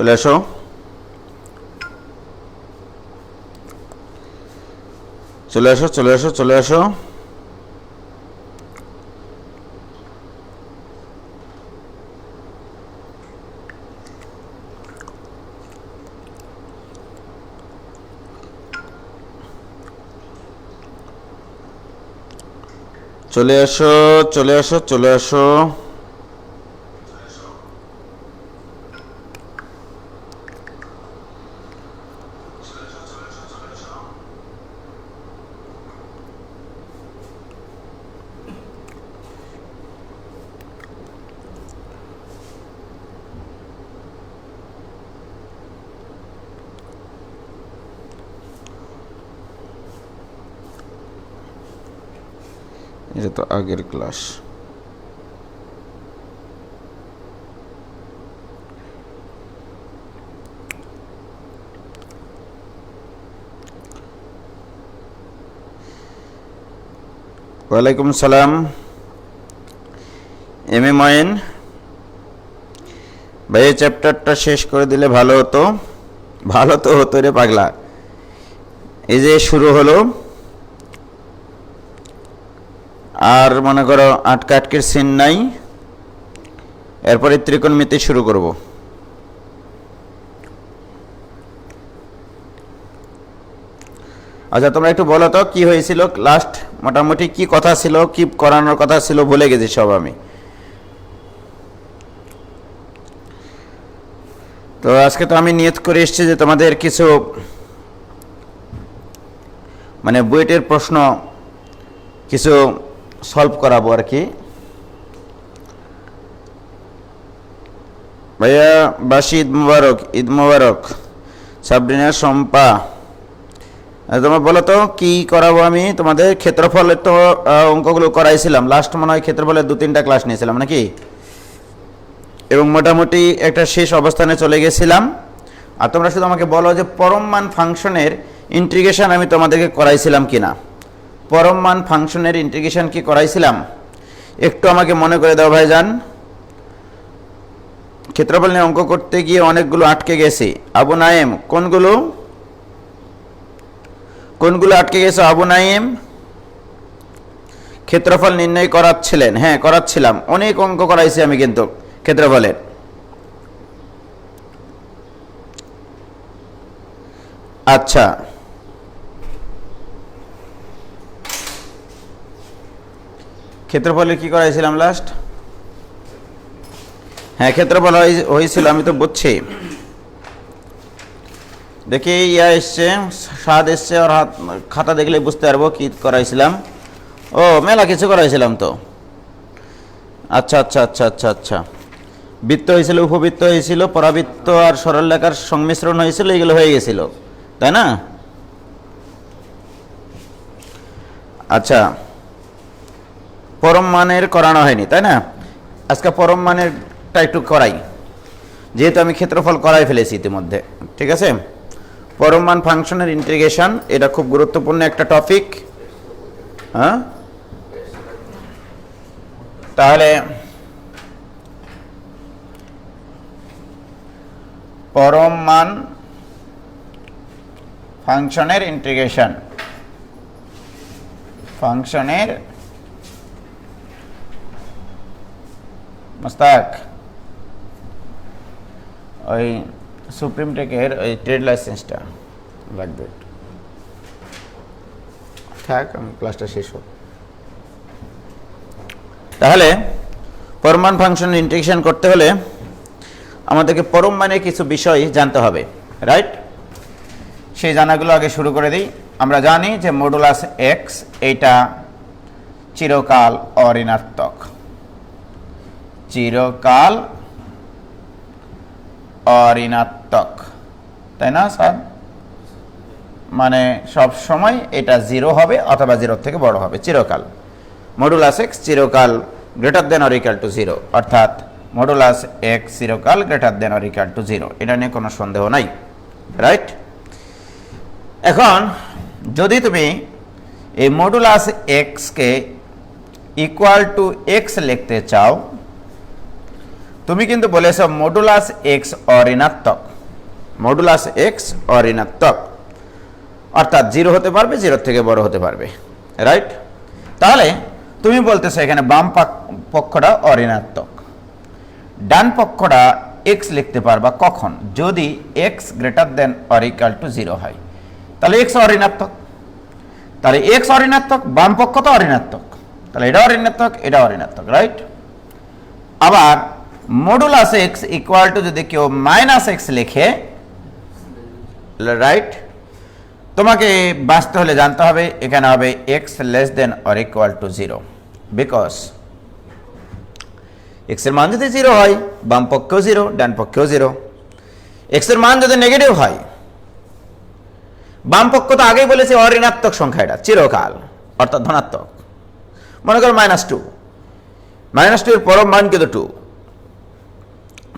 চলে আসো। চলে আসো চলে আসো চলে আসো। চলে আসো চলে আসো চলে আসো। এটা তো আগের ক্লাস। ওয়ালাইকুম সালাম। এম এ ময়েন ভাই, এই চ্যাপ্টারটা শেষ করে দিলে ভালো হতো। ভালো তো হতো রে পাগলা। এই যে শুরু হলো, আর মনে করো আটকা আটকের সিন নাই, এরপরে ত্রিকোণমিতি শুরু করব। আচ্ছা, তোমরা একটু বলো তো কি হয়েছিল লাস্ট, মোটামুটি কি কথা ছিল, কি করানোর কথা ছিল, ভুলে গেছি সব আমি। তো আজকে তো আমি নিয়ত করে এসেছি যে তোমাদের কিছু মানে বুয়েটের প্রশ্ন কিছু সলভ করাবো আর কি। ভাইয়া বাসি, ঈদ মুবারক। ঈদ মুবারক। সাবরিনা, শম্পা, তোমরা বলো তো কি করাবো আমি তোমাদের। ক্ষেত্রফলের তো অঙ্কগুলো করাইছিলাম লাস্ট, মনে হয় ক্ষেত্রফলের 2-3টা ক্লাস নিয়েছিলাম নাকি, এবং মোটামুটি একটা শেষ অবস্থানে চলে গেছিলাম। আর তোমরা শুধু আমাকে বলো যে পরম মান ফাংশনের ইন্টিগ্রেশন আমি তোমাদেরকে করাইছিলাম কিনা। পরম মান ফাংশনের ইন্টিগ্রেশন কি করাইছিলাম একটু আমাকে মনে করে দাও ভাইজান। ক্ষেত্রফল নিয়ে অঙ্ক করতে গিয়ে অনেকগুলো আটকে গেছে। আবু নাইম, কোনগুলো কোনগুলো আটকে গেছে আবু নাইম? ক্ষেত্রফল নির্ণয় করাচ্ছিলেন? হ্যাঁ করাচ্ছিলাম, অনেক অঙ্ক করাইছি আমি কিন্তু ক্ষেত্রফলের। আচ্ছা, ক্ষেত্রফলের কি করাইছিলাম লাস্ট? হ্যাঁ ক্ষেত্রফল হয়েছিল, আমি তো বুঝছি। দেখি ইয়া এসছে, স্বাদ এসছে, আর হাত খাতা দেখলে বুঝতে পারবো কি করাইছিলাম। ও মেলা কিছু করাইছিলাম তো। আচ্ছা আচ্ছা আচ্ছা আচ্ছা আচ্ছা, বৃত্ত হয়েছিল, উপবৃত্ত হয়েছিল, পরাবৃত্ত আর সরলরেখার সংমিশ্রণ হয়েছিল, এগুলো হয়ে গেছিল তাই না? আচ্ছা, পরম মানের করানো হয়নি তাই না? আজকে পরম মানেরটা একটু করাই, যেহেতু আমি ক্ষেত্রফল করাই ফেলেছি ইতিমধ্যে। ঠিক আছে, পরম মান ফাংশনের ইন্টিগ্রেশন, এটা খুব গুরুত্বপূর্ণ একটা টপিক। হ্যাঁ, তাহলে পরম মান ফাংশনের ইন্টিগ্রেশন, ফাংশনের মুস্তাক ওই সুপ্রিম টেকের ওই ট্রেড লাইসেন্সটা লাগবে, থাক আমি ক্লাসটা শেষ হোক। তাহলে পরম মান ফাংশনের ইন্টিগ্রেশন করতে হলে আমাদেরকে পরম মানের কিছু বিষয় জানতে হবে, রাইট? সেই জানাগুলো আগে শুরু করে দিই। আমরা জানি যে মডুলাস এক্স এইটা চিরকাল অঋণাত্মক, চিরকাল অঋণাত্মক, তাই না স্যার? মানে সব সময় এটা 0 হবে অথবা 0 থেকে বড় হবে, চিরকাল। মডুলাস এক্স চিরকাল greater than or equal to 0, অর্থাৎ মডুলাস এক্স চিরকাল greater than or equal to 0, এটা নিয়ে কোনো সন্দেহ নাই, রাইট? এখন যদি তুমি এই মডুলাস এক্সকে ইকুয়াল টু এক্স লিখতে চাও, তুমি কিন্তু বলেছ মডুলাস এক্স অঋণাত্মক। মডুলাস এক্স অঋণাত্মক, অর্থাৎ 0 হতে পারবে, 0 থেকে বড় হতে পারবে, রাইট? তাহলে তুমি বলতেছো এখানে বাম পক্ষটা অঋণাত্মক, ডান পক্ষটা এক্স লিখতে পারবা কখন? যদি x greater than or equal to 0 হয়, তাহলে এক্স অঋণাত্মক, তাহলে এক্স অঋণাত্মক, বাম পক্ষ তো অঋণাত্মক, তাহলে এটা অঋণাত্মক, এটা অঋণাত্মক, রাইট? আবার মডুলাস এক্স ইকুয়াল টু যদি কেউ মাইনাস এক্স লেখে, রাইট, তোমাকে বাঁচতে হলে জানতে হবে এখানে হবে x less than or equal to 0, because x এর মান যদি 0 হয় বাম পক্ষেও 0, ডান পক্ষেও 0। এক্স এর মান যদি নেগেটিভ হয়, বাম পক্ষ তো আগেই বলেছে অঋণাত্মক সংখ্যা, এটা চিরকাল, অর্থাৎ ধনাত্মক। মনে করো -2, -2 এর পরম মান কিন্তু 2,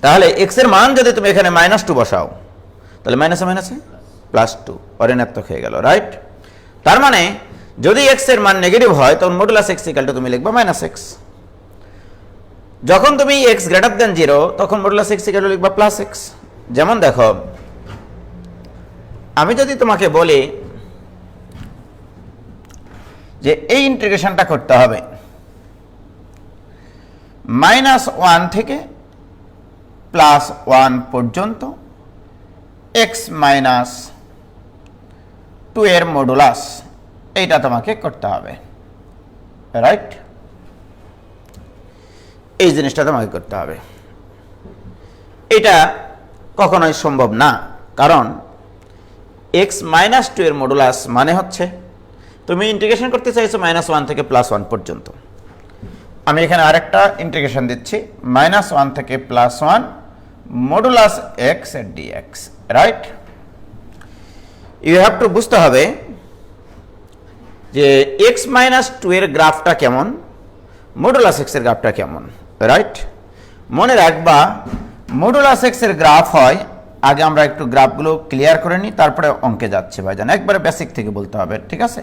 তাহলে এক্স এর মান যদি তুমি এখানে -2 বসাও, তাহলে মাইনাসে মাইনাসে +2, অঋণাত্মক হয়ে গেল, রাইট? তার মানে যদি এক্স এর মান নেগেটিভ হয় তখন মডুলাস এক্স ইকুয়াল টু তুমি লিখবা -x, যখন তুমি এক্স গ্রেটার দেন 0 তখন মডুলাস এক্স ইকুয়াল টু লিখবা +x। যেমন দেখো, আমি যদি তোমাকে বলি যে এই ইন্টিগ্রেশনটা করতে হবে -1 থেকে +1 পর্যন্ত x - 2 এর মডুলাস, এইটা তোমাকে করতে হবে, রাইট? এই জিনিসটা তোমাকে করতে হবে। এটা কখনোই সম্ভব না, কারণ x - 2 এর মডুলাস মানে হচ্ছে তুমি ইন্টিগ্রেশন করতে চাইছো -1 থেকে +1 পর্যন্ত। আমি এখানে আরেকটা ইন্টিগ্রেশন দিচ্ছি, -1 থেকে +1 মডুলাস x এর dx, right? You have to বুঝতে হবে যে x - 2 এর গ্রাফটা কেমন, মডুলাস x এর গ্রাফটা কেমন, রাইট? মনে রাখবা মডুলাস x এর গ্রাফ হয়, আগে আমরা একটু গ্রাফগুলো ক্লিয়ার করে নিই, তারপরে অঙ্কে যাচ্ছে ভাইজান, একবারে বেসিক থেকে বলতে হবে, ঠিক আছে?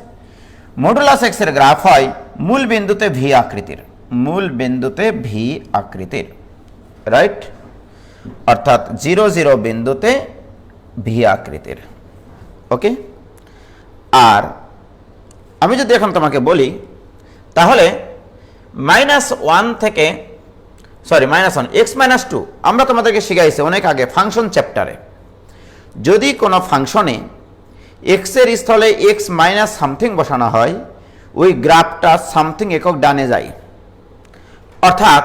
মডুলাস x এর গ্রাফ হয় মূল বিন্দুতে ভি আকৃতির, মূল বিন্দুতে ভি আকৃতির, রাইট? অর্থাৎ 0, 0 বিন্দুতে ভি আকৃতির, ওকে? আর আমি যদি এখন তোমাকে বলি, তাহলে -1 থেকে -1 x - 2 আমরা তোমাদেরকে শিখাইছি অনেক আগে ফাংশন চ্যাপ্টারে, যদি কোনো ফাংশনে x এর স্থলে x মাইনাস সামথিং বসানো হয়, ওই গ্রাফটা সামথিং একক ডানে যায়, অর্থাৎ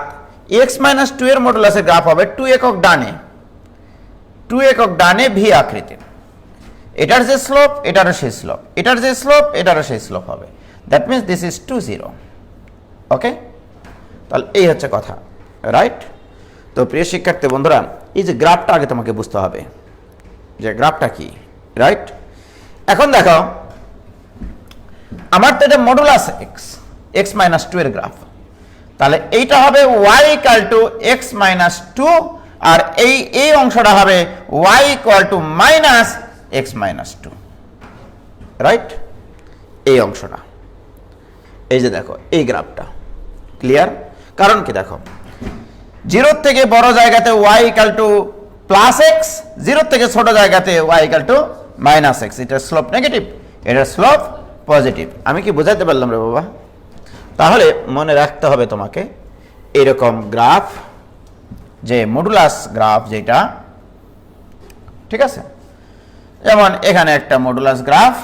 x - 2 এর মডুলাসের গ্রাফ হবে 2 একক ডানে, 2 একক ডানে ভি আকৃতির, এটার যে স্লোপ এটারও সেই স্লোপ, এটার যে স্লোপ এটারও সেই স্লোপ হবে, দ্যাট মিনস দিস ইজ 2, 0, ওকে? তাহলে এই হচ্ছে কথা, রাইট? তো প্রিয় শিক্ষার্থী বন্ধুরা, এই যে গ্রাফটা আগে তোমাকে বুঝতে হবে যে গ্রাফটা কি, রাইট? এখন দেখো, আমার তো এটা মডুলাস x - 2 এর গ্রাফ, তাহলে এইটা হবে y = x - 2, আর এই অংশটা হবে y = -x - 2, রাইট? এই অংশটা, এই যে দেখো এই গ্রাফটা ক্লিয়ার? কারণ কি দেখো, 0 থেকে বড় জায়গাতে y = +x, 0 থেকে ছোট জায়গাতে y = -x, এটার স্লোপ নেগেটিভ, এটার স্লোপ পজিটিভ। আমি কি বোঝাতে পারলাম রে বাবা? তাহলে মনে রাখতে হবে তোমাকে এরকম গ্রাফ, যে মডুলাস গ্রাফ যেটা, ঠিক আছে? যেমন এখানে একটা মডুলাস গ্রাফ,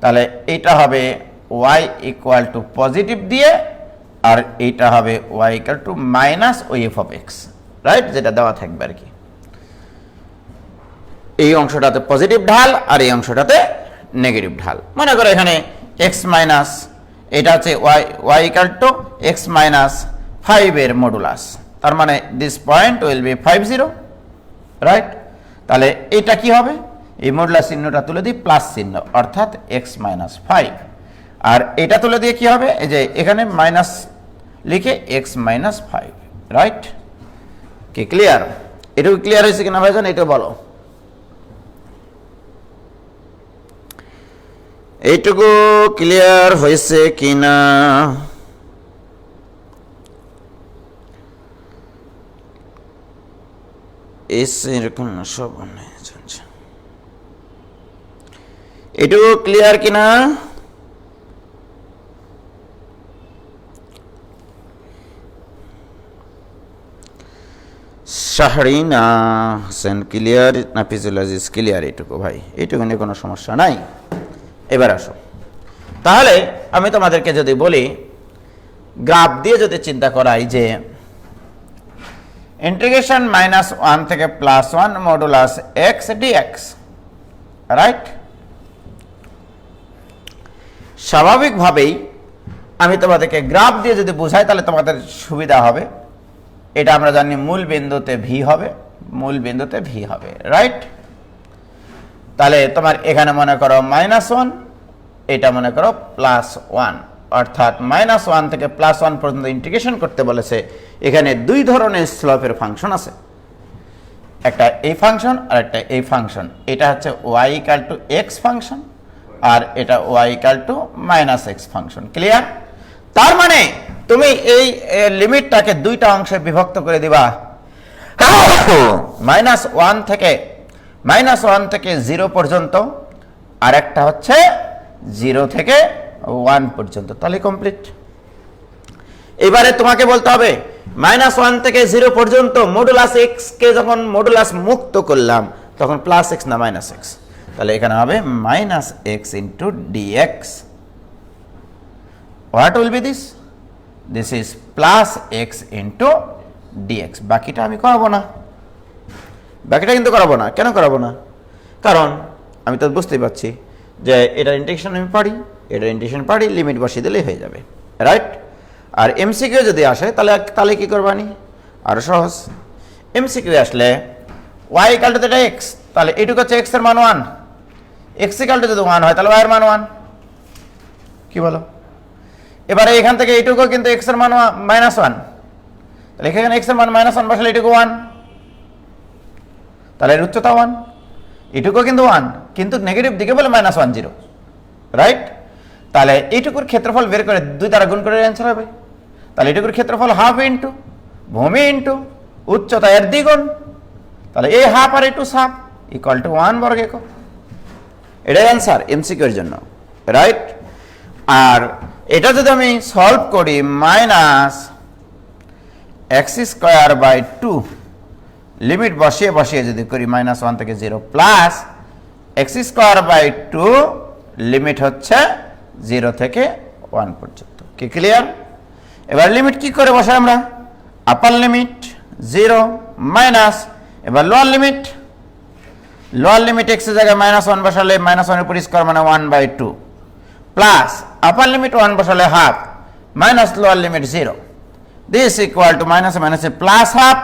তাহলে এটা হবে y = পজিটিভ দিয়ে, আর এইটা হবে y = -f(x), রাইট? যেটা দেওয়া থাকবে আর কি, এই অংশটাতে পজিটিভ ঢাল আর এই অংশটাতে নেগেটিভ ঢাল। মনে করো এখানে x মাইনাস, এটা হচ্ছে y = x - 5 এর মডুলাস, তার মানে this point will be 5, 0, right? তাহলে এটা কি হবে, এই মডুলাস চিহ্নটা তুলে দিই প্লাস চিহ্ন, অর্থাৎ x - 5, আর এটা তুলে দিয়ে কি হবে, এই যে এখানে মাইনাস লিখে x - 5, রাইট? কি ক্লিয়ার? এটাও ক্লিয়ার হয়েছে কিনা ভাইজান, এটা বলো। এইটুকু ক্লিয়ার হয়েছে কিনা? এস এরকম সব আচ্ছা এটুকু ক্লিয়ার কিনা? শাহরিনা হোসেন ক্লিয়ার, নাফিজুল আজিজ ক্লিয়ার। এটুকু ভাই, এটুকু নিয়ে কোনো সমস্যা নাই। এবার আসো, তাহলে আমি তোমাদেরকে যদি বলি গ্রাফ দিয়ে যদি চিন্তা করাই যে ইন্টিগ্রেশন -1 থেকে +1 মডুলাস এক্স ডিএক্স, রাইট? স্বাভাবিকভাবেই আমি তোমাদেরকে গ্রাফ দিয়ে যদি বোঝাই তাহলে তোমাদের সুবিধা হবে। এটা আমরা জানি মূল বিন্দুতে ভি হবে, মূল বিন্দুতে ভি হবে, রাইট? তাহলে তোমার এখানে মনে করো -1, এটা মনে করো +1, অর্থাৎ -1 থেকে +1 পর্যন্ত ইন্টিগ্রেশন করতে বলেছে। এখানে দুই ধরনের স্লোপের ফাংশন আছে, একটা এই ফাংশন আর একটা এই ফাংশন। এটা হচ্ছে y = x ফাংশন আর এটা y = -x ফাংশন। ক্লিয়ার? তার মানে তুমি এই লিমিটটাকে দুইটা অংশে বিভক্ত করে দিবা। -1 থেকে 0 পর্যন্ত, আর একটা হচ্ছে 0 থেকে 1 পর্যন্ত। তাহলে কমপ্লিট। এবারে তোমাকে বলতে হবে -1 থেকে 0 পর্যন্ত মডুলাস x কে যখন মডুলাস মুক্ত করলাম তখন +x না -x? তাহলে এখানে হবে -x * dx। What will be this? This is +x * dx। বাকিটা আমি করাবো না, বাকিটা কিন্তু করাবো না। কেন করাবো না? কারণ আমি তো বুঝতেই পারছি যে এটার ইন্টিগ্রেশন আমি পারি, এটার ইন্টিগ্রেশন পারি, লিমিট বসিয়ে দিলেই হয়ে যাবে, রাইট? আর এমসিকিউ যদি আসে তাহলে কি করবানি? আরো সহজ। এমসিকিউ আসলে y = x, তাহলে এটুকু হচ্ছে x এর মান 1, x = যদি 1 হয় তাহলে y এর মান 1। কি বলো? এবারে এখান থেকে এইটুকু কিন্তু x এর মান -1, তাহলে এখানে x এর মান -1 বসালে এটুকু 1, তাহলে এর উচ্চতা 1, এটুকু কিন্তু 1, কিন্তু নেগেটিভ দিকে বলে -1 0, রাইট? তাহলে এইটুকুর ক্ষেত্রফল বের করে 2 দ্বারা গুণ করে অ্যান্সার হবে। তাহলে এটুকুর ক্ষেত্রফল হাফ ইন্টু ভূমি ইন্টু উচ্চতা এর দ্বিগুণ, তাহলে এই হাফ আর এটু হাফ = 1 বর্গ একক। এটাই অ্যান্সার এমসিকিউর জন্য, রাইট? আর এটা যদি আমি সলভ করি -x²/2 লিমিট বসিয়ে যদি করি -1 থেকে 0 প্লাস x²/2 লিমিট হচ্ছে 0 থেকে 1 পর্যন্ত। কি ক্লিয়ার? এবার লিমিট কি করে বসাই আমরা? আপার লিমিট 0 মাইনাস, এবার লোয়ার লিমিট x এর জায়গায় -1 বসালে -1 এর উপর স্কয়ার মানে 1/2 প্লাস আপার লিমিট 1 বসালে half minus lower limit 0, this equal two মাইনাসে প্লাস হাফ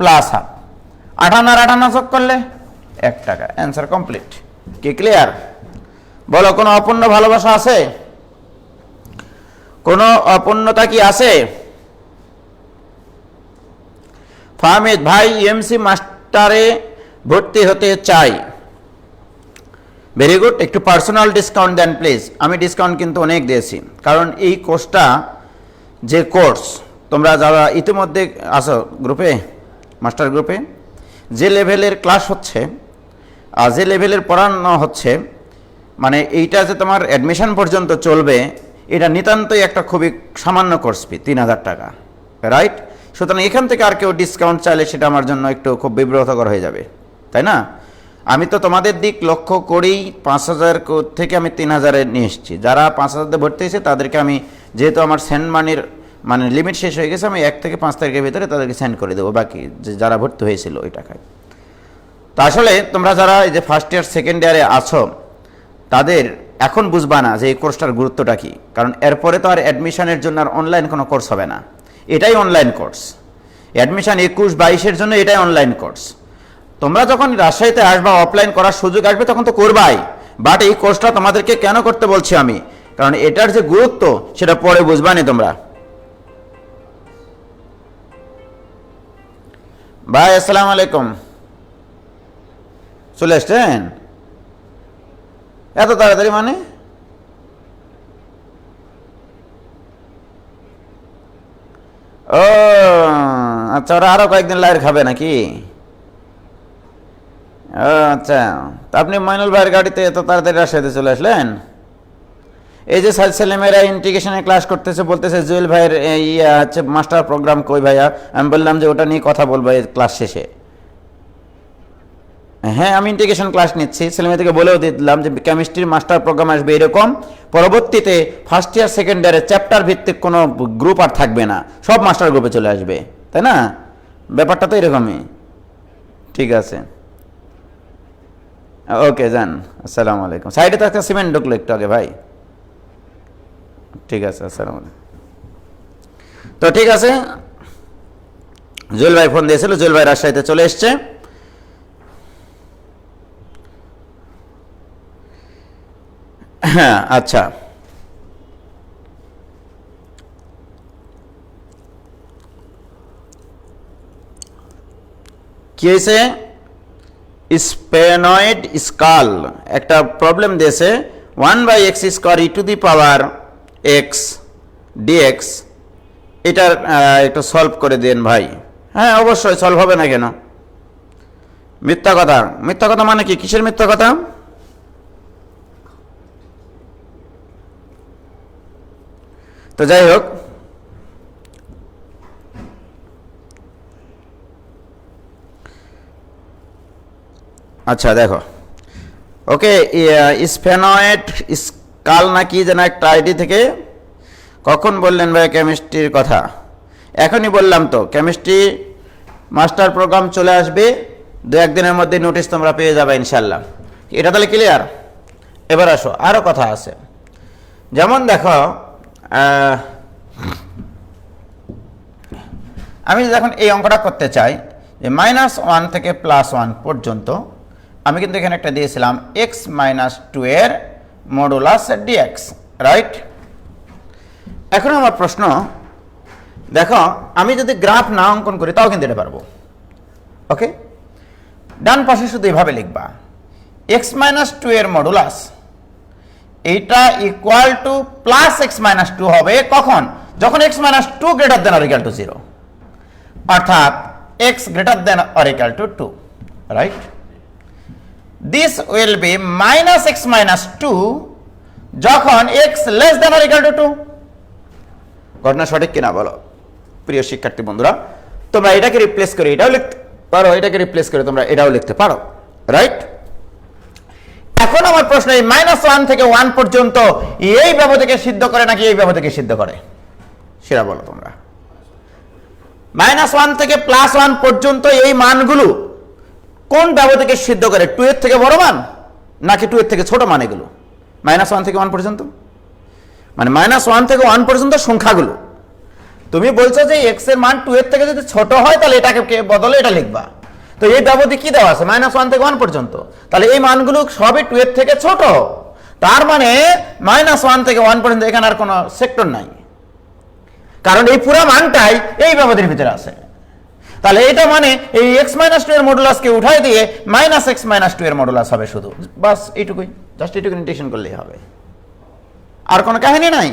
58 আর 58 যোগ করলে 1 টাকা। Answer complete. কি ক্লিয়ার? বলো, কোনো অপূর্ণ ভালোবাসা আছে? কোনো অপূর্ণতা কি আছে? ফাহমিদ ভাই এমসি মাস্টারে ভর্তি হতে চাই। ভেরি গুড, একটু পার্সোনাল ডিসকাউন্ট দেন প্লিজ। আমি ডিসকাউন্ট কিন্তু অনেক দিয়েছি, কারণ এই কোর্সটা যে কোর্স তোমরা যারা ইতিমধ্যে আসো গ্রুপে, মাস্টার গ্রুপে, যে লেভেলের ক্লাস হচ্ছে আর যে লেভেলের পড়ানো হচ্ছে, মানে এইটা যে তোমার অ্যাডমিশন পর্যন্ত চলবে, এটা নিতান্তই একটা খুবই সামান্য কোর্স ফি 3000 টাকা, রাইট? সুতরাং এখান থেকে আর কেউ ডিসকাউন্ট চাইলে সেটা আমার জন্য একটু খুব বিব্রতকর হয়ে যাবে, তাই না? আমি তো তোমাদের দিক লক্ষ্য করেই 5000 থেকে আমি 3000-এ নিয়ে এসেছি। যারা 5000-তে ভর্তি হয়েছে তাদেরকে আমি, যেহেতু আমার সেন্ড মানির মানে লিমিট শেষ হয়ে গেছে, আমি 1 থেকে 5 তারিখের ভিতরে তাদেরকে সেন্ড করে দেবো বাকি যারা ভর্তি হয়েছিল ওই টাকায়। তো আসলে তোমরা যারা এই যে ফার্স্ট ইয়ার সেকেন্ড ইয়ারে আছো তাদের এখন বুঝবা না যে এই কোর্সটার গুরুত্বটা কী, কারণ এরপরে তো আর অ্যাডমিশনের জন্য আর অনলাইন কোনো কোর্স হবে না, এটাই অনলাইন কোর্স। অ্যাডমিশন 21-22-এর জন্য এটাই অনলাইন কোর্স। তোমরা যখন রাজশাহীতে আসবা, অফলাইন করার সুযোগ আসবে তখন তো করবাই, বাট এই কোর্সটা তোমাদেরকে কেন করতে বলছি আমি, কারণ এটার যে গুরুত্ব সেটা পরে বুঝবানি তোমরা। ভাই আসসালামু আলাইকুম, চলে আসছেন এত তাড়াতাড়ি? মানে ও আচ্ছা, ওরা আরো কয়েকদিন লাইর খাবে নাকি? ও আচ্ছা, তা আপনি মইনুল ভাইয়ের গাড়িতে এত তাড়াতাড়ি রাজশাহীতে চলে আসলেন? এই যে ছেলেমেয়েরা ইন্টিগ্রেশনে ক্লাস করতেছে, বলতেছে জুয়েল ভাইয়ের হচ্ছে মাস্টার প্রোগ্রাম কই ভাইয়া? আমি বললাম যে ওটা নিয়ে কথা বলবো এই ক্লাস শেষে। হ্যাঁ, আমি ইন্টিগ্রেশন ক্লাস নিচ্ছি, ছেলেমেয়েদেরকে বলেও দিলাম যে কেমিস্ট্রির মাস্টার প্রোগ্রাম আসবে এরকম, পরবর্তীতে ফার্স্ট ইয়ার সেকেন্ড ইয়ারে চ্যাপ্টার ভিত্তিক কোনো গ্রুপ আর থাকবে না, সব মাস্টার গ্রুপে চলে আসবে, তাই না? ব্যাপারটা তো এরকমই। ঠিক আছে, ওকে যান, আসসালামু আলাইকুম। সাইডে তো একটা সিমেন্ট ঢুকলো একটু আগে ভাই। ঠিক আছে, আসসালামু আলাইকুম। তো ঠিক আছে, জুয়েল ভাই ফোন দিয়েছিল, জুয়েল ভাই রাজশাহীতে চলে এসছে। হ্যাঁ আচ্ছা, কি হয়েছে? স্পেনয়েড স্কাল একটা প্রবলেম দিয়েছে, 1/x² e⁻x dx, এটার একটু সলভ করে দেন ভাই। হ্যাঁ অবশ্যই সলভ হবে না কেন? মিথ্যা কথা, মিথ্যা কথা মানে কি? কিসের মিথ্যা কথা? তো যাই হোক, আচ্ছা দেখো, ওকে, স্পেনয়েড স্কাল না কি যেন একটা আইডি থেকে কখন বললেন ভাই কেমিস্ট্রির কথা? এখনই বললাম তো, কেমিস্ট্রি মাস্টার প্রোগ্রাম চলে আসবে, 2-1 দিনের মধ্যে নোটিশ তোমরা পেয়ে যাবে ইনশাল্লাহ। এটা তাহলে ক্লিয়ার? এবার আসো, আরও কথা আছে। যেমন দেখো, আমি যখন এই অঙ্কটা করতে চাই যে -1 থেকে +1 পর্যন্ত, আমি কিন্তু এখানে একটা দিয়েছিলাম x-2 এর মডুলাস dx, রাইট? এখন আমার প্রশ্ন, দেখো আমি যদি গ্রাফ না অঙ্কন করি তাও কিন্তু এটা পারবো। ওকে, ডান পাশে শুধু এভাবে লিখবা, x-2 এর মডুলাস এইটা ইকুয়াল টু +x-2 হবে কখন? যখন x-2 > 0, অর্থাৎ x > 2, right? This will be -x-2 যখন x > 2। ঘটনা সঠিক কিনা বলো প্রিয় শিক্ষার্থী বন্ধুরা? তোমরা এটাকে রিপ্লেস করে এটাও লিখতে পারো, এটাকে রিপ্লেস করে তোমরা এটাও লিখতে পারো, রাইট? এখন আমার প্রশ্ন, এই -1 থেকে 1 পর্যন্ত এই ব্যবধিকে সিদ্ধ করে নাকি এই ব্যবধিকে সিদ্ধ করে, সেটা বলো তোমরা। -1 থেকে +1 পর্যন্ত এই মানগুলো কোন ব্যবধিকে সিদ্ধ করে? 2 এর থেকে বড় মান নাকি 2 এর থেকে ছোট মান? এগুলো -1 থেকে 1 পর্যন্ত, মানে -1 থেকে 1 পর্যন্ত সংখ্যাগুলো। তুমি বলছো যে x এর মান 2 এর থেকে যদি ছোট হয় তাহলে এটাকে বদলে এটা লিখবা। তো এই ব্যবধি কি দেওয়া আছে? -1 থেকে 1 পর্যন্ত, তাহলে এই মানগুলো সবই 2 এর থেকে ছোট। তার মানে -1 থেকে 1 পর্যন্ত এখানে আর কোনো সেক্টর নাই, কারণ এই পুরো মানটাই এই ব্যবধির ভিতরে আছে। তাহলে এটা মানে এই x-2 এর মডুলাসকে উঠাই দিয়ে -x-2 এর মডুলাস হবে শুধু, বাস এইটুকুই, জাস্ট এইটুকু ইন্টিগ্রেশন করলেই হবে, আর কোনো কাহিনী নাই।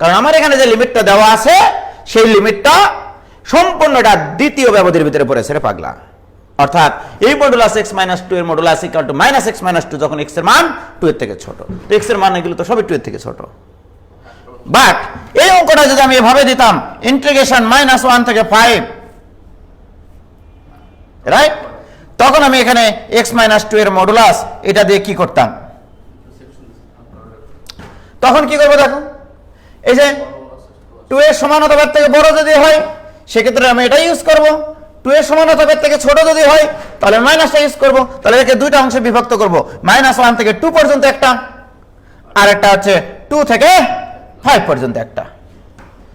কারণ আমার এখানে যে লিমিটটা দেওয়া আছে সেই লিমিটটা সম্পূর্ণটা দ্বিতীয় ব্যবধির ভিতরে পড়েছে রে পাগলা। অর্থাৎ এই মডুলাস x-2 এর মডুলাস ইকুয়াল টু -x-2 যখন x এর মান 2 এর থেকে ছোট। তো x এর মান এগুলো তো সবই 2 এর থেকে ছোট। বাট এই অঙ্কটা যদি আমি এভাবে দিতাম, ইন্টিগ্রেশন -1 থেকে 5, রাইট? তখন আমি এখানে x-2 এর মডুলাস এটা দিয়ে কি করতাম? তখন কি করবো দেখো, এই যে 2 এর সমান অথবা এর থেকে বড় যদি হয় সেক্ষেত্রে আমি এটা ইউজ করব, 2 এর সমান অথবা এর থেকে ছোট যদি হয় তাহলে মাইনাসটা ইউজ করব। তাহলে একে দুইটা অংশে বিভক্ত করব, -1 থেকে 2 পর্যন্ত একটা, আর একটা হচ্ছে 2 থেকে 5 পর্যন্ত একটা।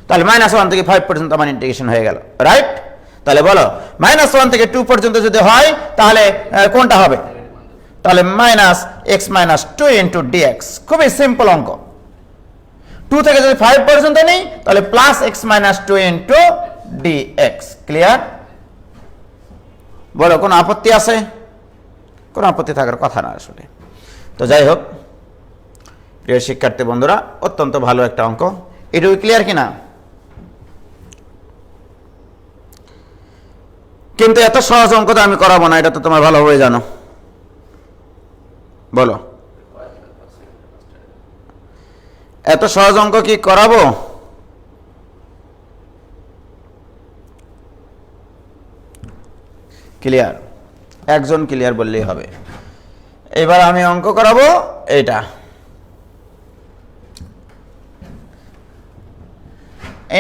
তাহলে -1 থেকে 5 পর্যন্ত আমার ইন্টিগ্রেশন হয়ে গেল, রাইট? তাহলে বলো -1 থেকে 2 পর্যন্ত যদি হয় তাহলে কোনটা হবে? তাহলে -x-2 ইন্টু dx, খুবই সিম্পল অঙ্ক। 2 থেকে যদি 5 পর্যন্ত নেই তাহলে +x-2 ইন্টু dx, ক্লিয়ার? বলো কোনো আপত্তি আছে? কোনো আপত্তি থাকার কথা না আসলে। তো যাই হোক প্রিয় শিক্ষার্থী বন্ধুরা, অত্যন্ত ভালো একটা অঙ্ক, এটুকু ক্লিয়ার কিনা? কিন্তু এত সহজ অঙ্ক তো আমি করাবো না, এটা তো তোমরা ভালোভাবে জানো। বলো, এত সহজ অঙ্ক কি করাবো? ক্লিয়ার? একজন ক্লিয়ার বললেই হবে। এবার আমি অঙ্ক করাবো এইটা।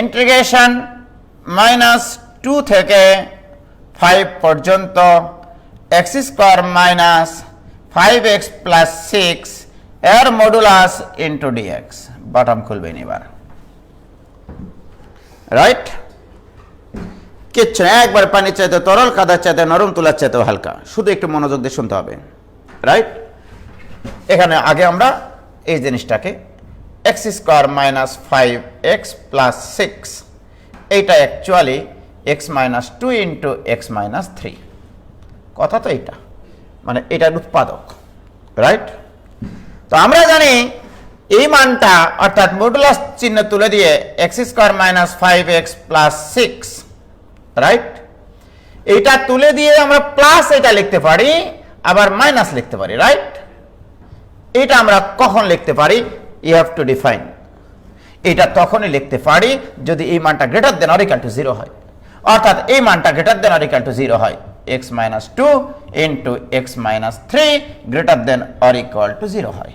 ইন্টিগ্রেশন -2 থেকে 5 পর্যন্ত x square minus 5x plus 6 এর মডুলাস ইন্টু dx। বটম খুলবেন এবার, রাইট? কিচ্ছু না, একবার পানির চাইতে তরল, কাদার চাইতে নরম, তুলার চাইতেও হালকা। শুধু একটু মনোযোগ দিয়ে শুনতে হবে, রাইট? এখানে আগে আমরা এই জিনিসটাকে x square minus 5x plus 6, এইটা actually x minus 2 into x minus 3। কথা তো এইটা, মানে এটার উৎপাদক, রাইট? তো আমরা জানি এই মানটা অর্থাৎ মডুলাস চিহ্ন তুলে দিয়ে x square minus 5x plus 6, right? এইটা তুলে দিয়ে আমরা প্লাস এটা লিখতে পারি, আবার মাইনাস লিখতে পারি, রাইট? এটা আমরা কখন লিখতে পারি? You have to define. এটা তখনই লিখতে পারি যদি এই মানটা greater than or equal to 0 হয়, অর্থাৎ এই মানটা greater than or equal to 0 হয়। x minus 2 into x minus 3 greater than or equal to 0 হয়।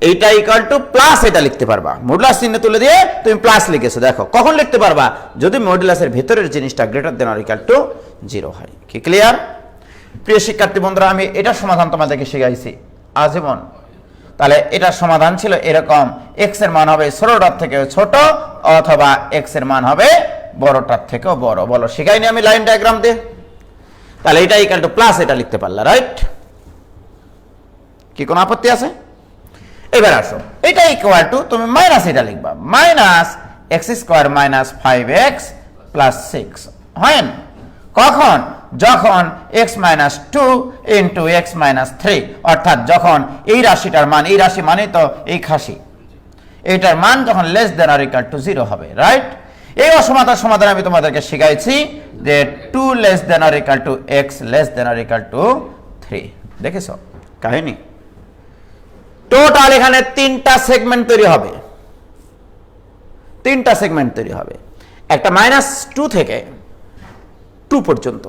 এইটা ইকুয়াল টু প্লাস, এটা লিখতে পারবা। মডুলাস চিহ্ন তুলে দিয়ে তুমি প্লাস লিখেছো, দেখো কখন লিখতে পারবা? যদি মডুলাসের ভেতরের জিনিসটা greater than or equal to 0 হয়। কি ক্লিয়ার? প্রিয় শিক্ষার্থী বন্ধুরা, আমি এটার সমাধান তোমাদেরকে শিখাইছি আজীবন। তাহলে এটার সমাধান ছিল এরকম, x এর মান হবে ছোটটার থেকেও ছোট অথবা x এর মান হবে বড়টার থেকেও বড়। বলো, শিখাইনি আমি লাইন ডায়াগ্রাম দিয়ে? তাহলে এটা ইকুয়াল টু প্লাস, এটা লিখতে পারলা, রাইট? কি কোনো আপত্তি আছে? এবার আসো, এটা ইকুয়াল টু তুমি মাইনাস এটা লিখবা, minus x square minus 5x plus 6 হয়। কখন? যখন x minus 2 into x minus 3, অর্থাৎ যখন এই রাশিটার মান, এই রাশি মানে তো এই খাসি, এইটার মান যখন less than or equal to 0 হবে, রাইট? এই অসমতার সমাধান আমি তোমাদেরকে শিখাইছি যে 2 less than or equal two x less than or equal two 3। দেখেছো কাহিনী? টোটাল এখানে 3টা সেগমেন্ট তৈরি হবে, 3টা সেগমেন্ট তৈরি হবে। একটা -2 থেকে 2 পর্যন্ত,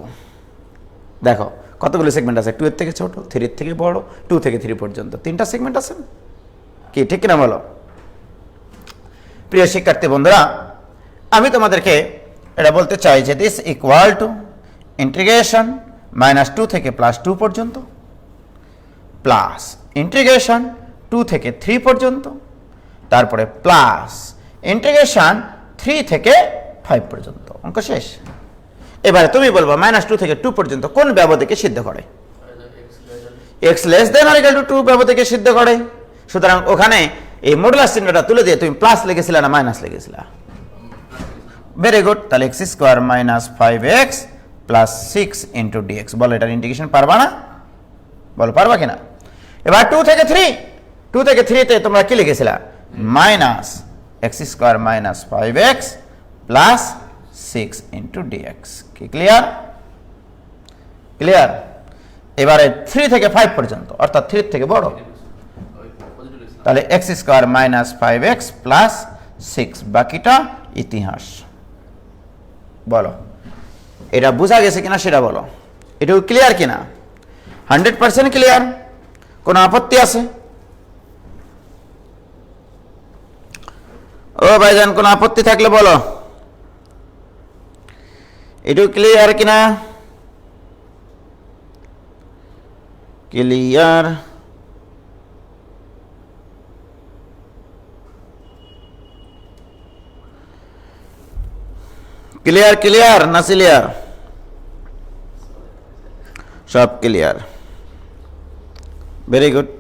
দেখো কতগুলো সেগমেন্ট আছে? 2 এর থেকে ছোট, 3 এর থেকে বড়, 2 থেকে 3 পর্যন্ত 3টা সেগমেন্ট আছে। কি ঠিক কিনা বলো? প্রিয় শিক্ষার্থী বন্ধুরা, আমি তোমাদেরকে এটা বলতে চাই যে দিস ইকুয়াল টু ইন্টিগ্রেশন -2 থেকে +2 পর্যন্ত প্লাস ইন্টিগ্রেশন 2 থেকে 3 পর্যন্ত, তারপরে প্লাস ইন্টিগ্রেশন 3 থেকে 5 পর্যন্ত। অঙ্ক শেষ। এবারে তুমি বলবো -2 থেকে 2 পর্যন্ত কোন ব্যবধিকে সিদ্ধ করে? x less than or equal two 2 ব্যবধিকে সিদ্ধ করে। সুতরাং ওখানে এই মডুলাস চিহ্নটা তুলে দিয়ে তুমি প্লাস লিখেছিলে না মাইনাস লিখেছিলে? Very good. তাহলে x square minus 5x plus 6 into dx। বলো, এটার ইন্টিগ্রেশন পারবা না? বলো পারবা কিনা? এবার 2 থেকে 3 তে তোমরা কি লিখেছিলা? Minus x square minus 5x plus 6 into dx। কি ক্লিয়ার? ক্লিয়ার? এবারে 3 থেকে 5 পর্যন্ত, অর্থাৎ 3 থেকে বড়, তাহলে x square minus 5x plus 6, বাকিটা ইতিহাস। বলো, এটা বোঝা গেছে কিনা সেটা বলো। এটাও ক্লিয়ার কিনা? 100% ক্লিয়ার? কোনো আপত্তি আছে? ও ভাইজান, কোনো আপত্তি থাকলে বলো। এটাও ক্লিয়ার কিনা? ক্লিয়ার? ক্লিয়ার ক্লিয়ার না ক্লিয়ার? সব ক্লিয়ার। Very good.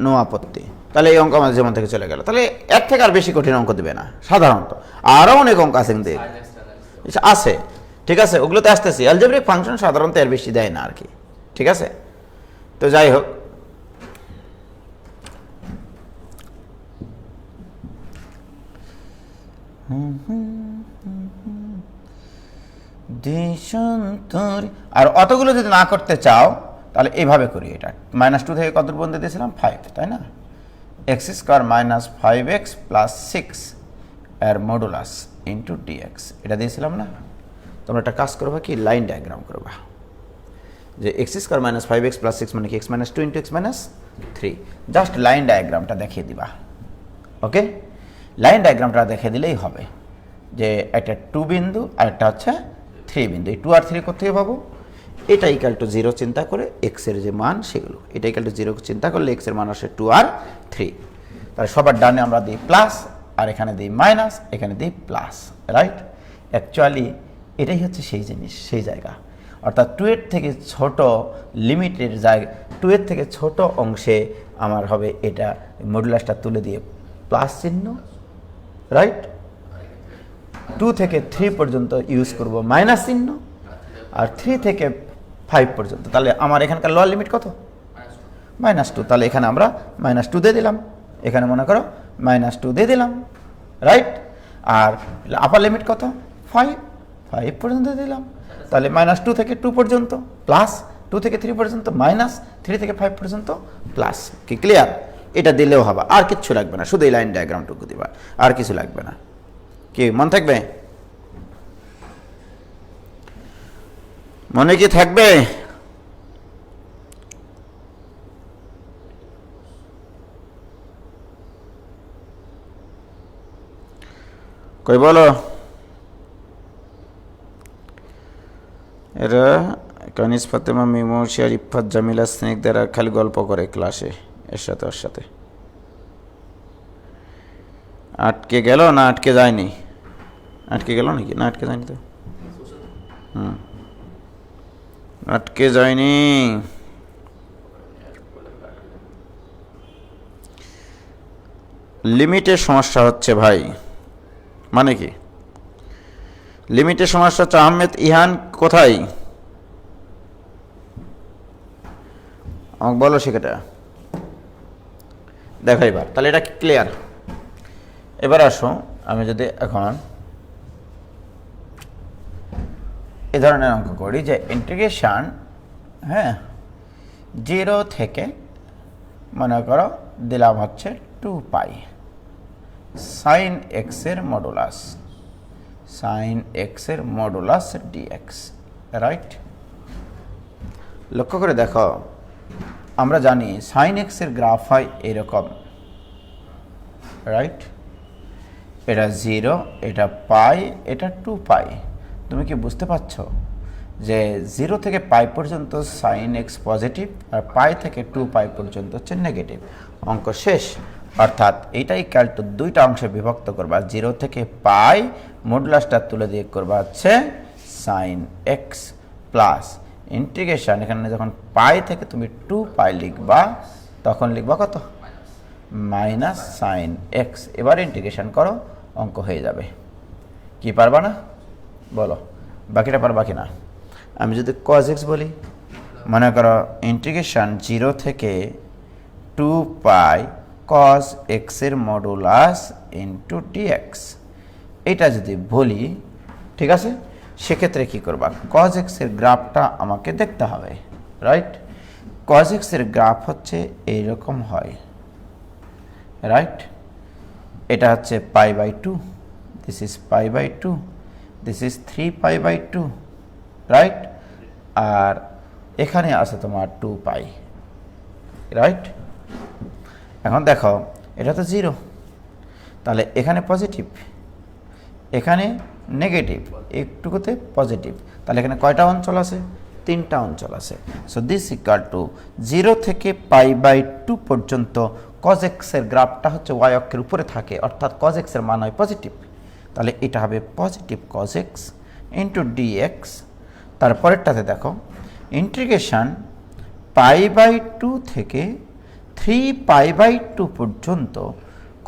নো আপত্তি। তাহলে এই অঙ্ক আমাদের যেমন থেকে চলে গেল। তাহলে এর থেকে আর বেশি কঠিন অঙ্ক দেবে না সাধারণত। আরও অনেক অঙ্ক আছে কিন্তু আছে, ঠিক আছে, ওগুলোতে আসতেছি। অ্যালজেব্রিক ফাংশন সাধারণত এর বেশি দেয় না আর কি, ঠিক আছে। তো যাই হোক, দেশান্তরী। আর অতগুলো যদি না করতে চাও তাহলে এইভাবে করি, এটা -2 থেকে কত পর্যন্ত দিয়েছিলাম 5, তাই না? X square minus 5x plus 6 এর মডুলাস ইন্টু ডিএক্স, এটা দিয়েছিলাম না? তোমরা একটা কাজ করবা কি, লাইন ডায়াগ্রাম করবা যে x square minus 5x plus 6 মানে কি x-2 into x-3, just line ডায়াগ্রামটা দেখিয়ে দিবা। ওকে, লাইন ডায়াগ্রামটা দেখিয়ে দিলেই হবে যে একটা 2 বিন্দু আর একটা হচ্ছে 3 বিন্দু। এই 2 আর 3 কোথা থেকে পাবো? এটা ইকাল টু 0 চিন্তা করে এক্স এর যে মান সেগুলো, এটা ইকাল টু 0 চিন্তা করলে এক্স এর মান আসে 2 আর 3। তাহলে সবার ডানে আমরা দিই প্লাস, আর এখানে দিই মাইনাস, এখানে দিই প্লাস, রাইট? অ্যাকচুয়ালি এটাই হচ্ছে সেই জিনিস, সেই জায়গা, অর্থাৎ 2 এর থেকে ছোট লিমিটের জায়গা, 2 এর থেকে ছোট অংশে আমার হবে এটা মডুলাসটা তুলে দিয়ে প্লাস চিহ্ন, রাইট? 2 থেকে 3 পর্যন্ত ইউজ করব মাইনাস চিহ্ন, আর 3 থেকে 5 পর্যন্ত। তাহলে আমার এখানকার লোয়ার লিমিট কত? -2। তাহলে এখানে আমরা -2 দিয়ে দিলাম, এখানে মনে করো -2 দিয়ে দিলাম, রাইট? আর আপার লিমিট কত? 5 পর্যন্ত দিলাম। তাহলে -2 থেকে 2 পর্যন্ত প্লাস, 2 থেকে 3 পর্যন্ত মাইনাস, 3 থেকে 5 পর্যন্ত প্লাস। কি ক্লিয়ার? এটা দিলেও হবে, আর কিচ্ছু লাগবে না, শুধু এই লাইন ডায়াগ্রামটুকু দিবা, আর কিছু লাগবে না। কি মন থাকবে? মনে কি থাকবে? কই বলো। এরা কানিস ফাতেমা, মিমোশিয়া, ইফাত, জামিলা, স্নেকদারা খালি গল্প করে ক্লাসে এর সাথে ওর সাথে। আটকে গেল না আটকে যায়নি? আটকে গেল নাকি? না আটকে যায়নি তো। আটকে যায়নি। লিমিটের সমস্যা হচ্ছে ভাই। মানে কি লিমিটের সমস্যা হচ্ছে? আহমেদ ইহান কোথায়? আমাকে বলো সেটা দেখো এবার। তাহলে এটা ক্লিয়ার। এবার আসো, আমি যদি এখন এ ধরনের অঙ্ক করি যে ইন্টিগ্রেশন, হ্যাঁ, 0 থেকে মনে করো দিলাম হচ্ছে 2π sin x এর মডুলাস, sin x এর মডুলাস dx, রাইট? লক্ষ্য করে দেখো, আমরা জানি sin x এর গ্রাফ হয় এরকম, রাইট? এটা 0, এটা পাই, এটা 2π। তুমি কি বুঝতে পারছো যে 0 থেকে π পর্যন্ত sin x পজিটিভ, আর π থেকে 2π পর্যন্ত হচ্ছে নেগেটিভ। অঙ্ক শেষ। অর্থাৎ এইটাই ইকুয়াল টু দুইটা অংশে বিভক্ত করবা, 0 থেকে π মডুলাসটা তুলে দিয়ে করবা হচ্ছে sin x প্লাস ইন্টিগ্রেশন, এখানে যখন π থেকে তুমি 2π লিখবা তখন লিখবা কত? Minus sin x। এবার ইন্টিগ্রেশন করো, অঙ্ক হয়ে যাবে। কি পারবা না বলো? বাকিটা পারবা কি না? আমি যদি cos x বলি, মনে করো ইন্টিগ্রেশন 0 থেকে 2π cos x এর মডুলাস ইন্টু dx, এটা যদি বলি, ঠিক আছে, সেক্ষেত্রে কি করবা? cos x এর গ্রাফটা আমাকে দেখতে হবে, রাইট? cos x এর গ্রাফ হচ্ছে এইরকম হয়, রাইট? এটা হচ্ছে π/2, this is π/2, this is 3π/2, right? আর এখানে আছে তোমার 2π, রাইট? এখন দেখো এটা তো 0, তাহলে এখানে পজিটিভ, এখানে নেগেটিভ, একটুকুতে পজিটিভ, তাহলে এখানে কয়টা অঞ্চল আছে? 3টা অঞ্চল আছে। সো দিস ইকুয়াল টু 0 থেকে π/2 পর্যন্ত cos x এর গ্রাফটা হচ্ছে y অক্ষের উপরে থাকে, অর্থাৎ cos x এর মান হয় পজিটিভ। তাহলে এটা হবে positive cos x into dx। তারপরেরটাতে দেখো ইন্টিগ্রেশন π/2 থেকে 3π/2 পর্যন্ত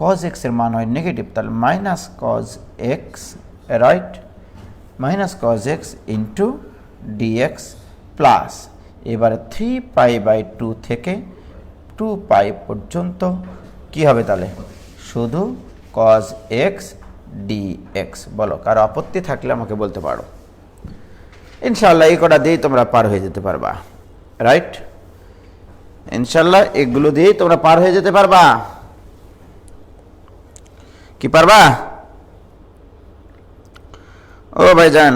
cos x এর মান হয় নেগেটিভ, তাহলে minus cos x, right? Minus cos x into dx plus এবারে 3π/2 থেকে 2π পর্যন্ত কি হবে? তাহলে শুধু cos x dx। বলো, কারো আপত্তি থাকলে আমাকে বলতে পারো। ইনশাআল্লাহ এই কটা দিয়েই তোমরা পার হয়ে যেতে পারবা, রাইট? ইনশাআল্লাহ এগুলো দিয়েই তোমরা পার হয়ে যেতে পারবা। কি পারবা? ও ভাইজান,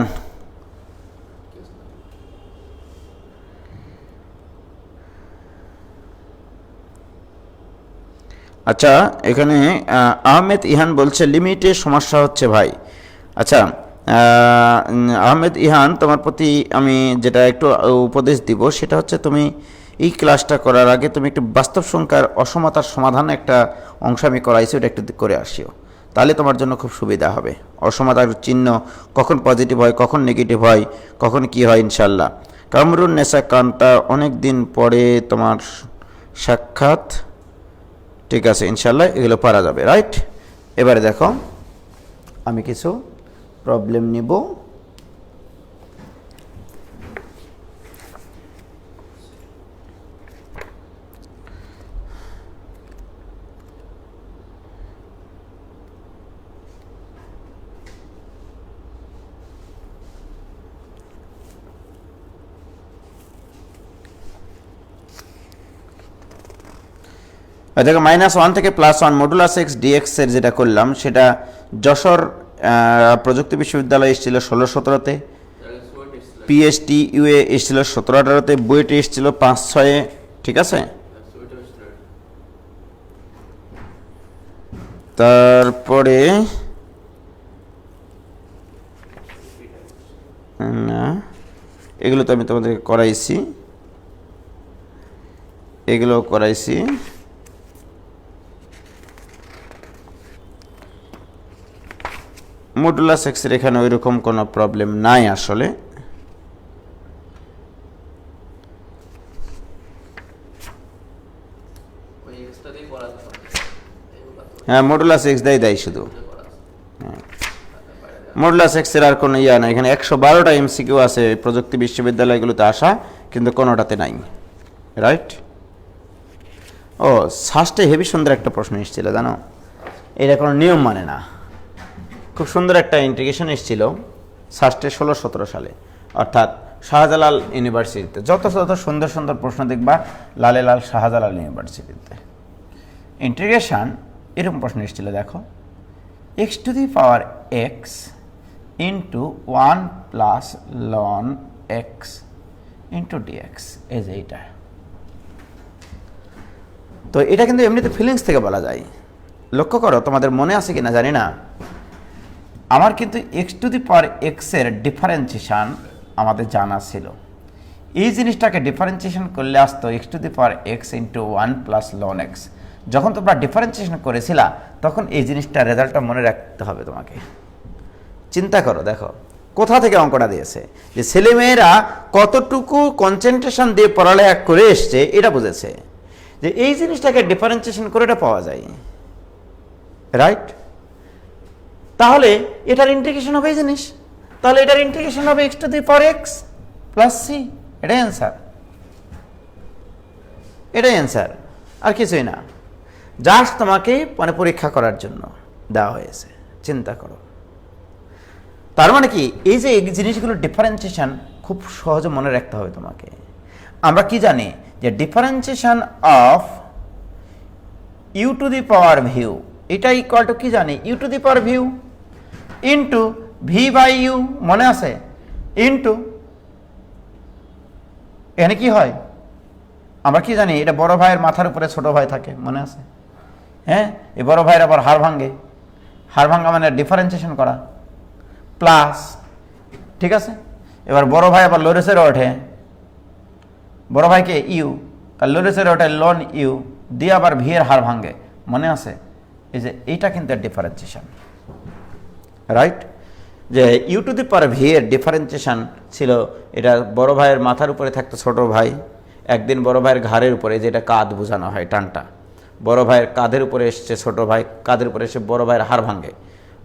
আচ্ছা এখানে আহমেদ ইহান বলছে লিমিটের সমস্যা হচ্ছে ভাই। আচ্ছা আহমেদ ইহান, তোমার প্রতি আমি যেটা একটু উপদেশ দিব সেটা হচ্ছে, তুমি এই ক্লাসটা করার আগে তুমি একটু বাস্তব সংখ্যার অসমতার সমাধান একটা অংশ আমি করাইছি, ওটা একটু করে আসিও, তাহলে তোমার জন্য খুব সুবিধা হবে। অসমতার চিহ্ন কখন পজিটিভ হয়, কখন নেগেটিভ হয়, কখন কি হয় ইনশাল্লাহ। কামরুন নেসা কান্তা, অনেক দিন পরে তোমার সাক্ষাৎ, ঠিক আছে ইনশাল্লাহ এগুলো পারা যাবে, রাইট? এবারে দেখো আমি কিছু প্রবলেম নিব। দেখো -1 থেকে +1 মডুলাস এক্স ডিএক্স এর যেটা করলাম সেটা যশোর প্রযুক্তি বিশ্ববিদ্যালয়ে এসেছিল 16-17-তে, পিএসটি ইউএ এসেছিল 17-18-তে, বুয়েটে এসেছিল 5-6-এ, ঠিক আছে? তারপরে এগুলো তো আমি তোমাদেরকে করাইছি, এগুলো করাইছি। মডুলাস এক্সের এখানে ওই রকম কোনো প্রবলেম নাই আসলে। হ্যাঁ মডুলাস এক্স দেয় শুধু, মডুলাস এক্সের আর কোনো ইয়া নাই। এখানে 112টা এমসিকিউ আছে প্রযুক্তি বিশ্ববিদ্যালয়গুলোতে আসা, কিন্তু কোনোটাতে নাই, রাইট? ও সাস্টে হেভি সুন্দর একটা প্রশ্ন এসেছিল জানো, এটা কোনো নিয়ম মানে না, খুব সুন্দর একটা ইন্টিগ্রেশন এসেছিল সাস্টে 16-17 সালে, অর্থাৎ শাহজালাল ইউনিভার্সিটিতে। যত সুন্দর সুন্দর প্রশ্ন দেখবা লালে লাল শাহজালাল ইউনিভার্সিটিতে। ইন্টিগ্রেশন এরকম প্রশ্ন এসেছিল, দেখো x⁴x into 1 plus ln x into dx, এই যে এইটা। তো এটা কিন্তু এমনিতে ফিলিংস থেকে বলা যায়। লক্ষ্য করো, তোমাদের মনে আছে কিনা জানি না, আমার কিন্তু x⁴x এর ডিফারেন্সিয়েশন আমাদের জানা ছিল। এই জিনিসটাকে ডিফারেন্সিয়েশন করলে আসতো x⁴x into 1 plus ln x। যখন তোমরা ডিফারেন্সিয়েশন করেছিলা তখন এই জিনিসটা রেজাল্টটা মনে রাখতে হবে তোমাকে। চিন্তা করো, দেখো কোথা থেকে অঙ্কটা দিয়েছে, যে ছেলেমেয়েরা কতটুকু কনসেন্ট্রেশন দিয়ে পড়ালেখা করে এসছে এটা বুঝেছে, যে এই জিনিসটাকে ডিফারেন্সিয়েশন করে এটা পাওয়া যায়, রাইট? তাহলে এটার ইন্টিগ্রেশন হবে এই জিনিস, তাহলে এটার ইন্টিগ্রেশন হবে x⁴x প্লাস c, এটাই অ্যান্সার, এটাই অ্যান্সার, আর কিছুই না। জাস্ট তোমাকে মানে পরীক্ষা করার জন্য দেওয়া হয়েছে, চিন্তা করো। তার মানে কি, এই যে এই জিনিসগুলো ডিফারেন্সিয়েশন খুব সহজে মনে রাখতে হবে তোমাকে। আমরা কি জানি যে differentiation of u to the power v, এটা ইকুয়াল টু কি জানি, u to the power v into v by u, মনে আছে? ইন্টু এখানে কি হয় আমরা কি জানি, এটা বড় ভাইয়ের মাথার উপরে ছোট ভাই থাকে, মনে আছে? হ্যাঁ, এই বড় ভাইয়ের আবার হাড় ভাঙ্গে, হাড় ভাঙ্গা মানে ডিফারেন্সিয়েশন করা, প্লাস, ঠিক আছে? এবার বড় ভাই আবার লোরেসেরও ওঠে, বড় ভাইকে ইউ আর লোরেসেরও ওঠে লন ইউ দিয়ে আবার ভি এর হাড় ভাঙ্গে, মনে আছে? এই যে এইটা কিন্তু ডিফারেন্সিয়েশন, রাইট? যে u to the power v এর ডিফারেন্সিয়েশন ছিল, এটা বড় ভাইয়ের মাথার উপরে থাকতো ছোট ভাই, একদিন বড় ভাইয়ের ঘাড়ের উপরে, যেটা কাঁধ বোঝানো হয় টানটা, বড় ভাইয়ের কাঁধের উপরে এসছে ছোট ভাই, কাঁধের উপরে এসে বড় ভাইয়ের হাড় ভাঙ্গে,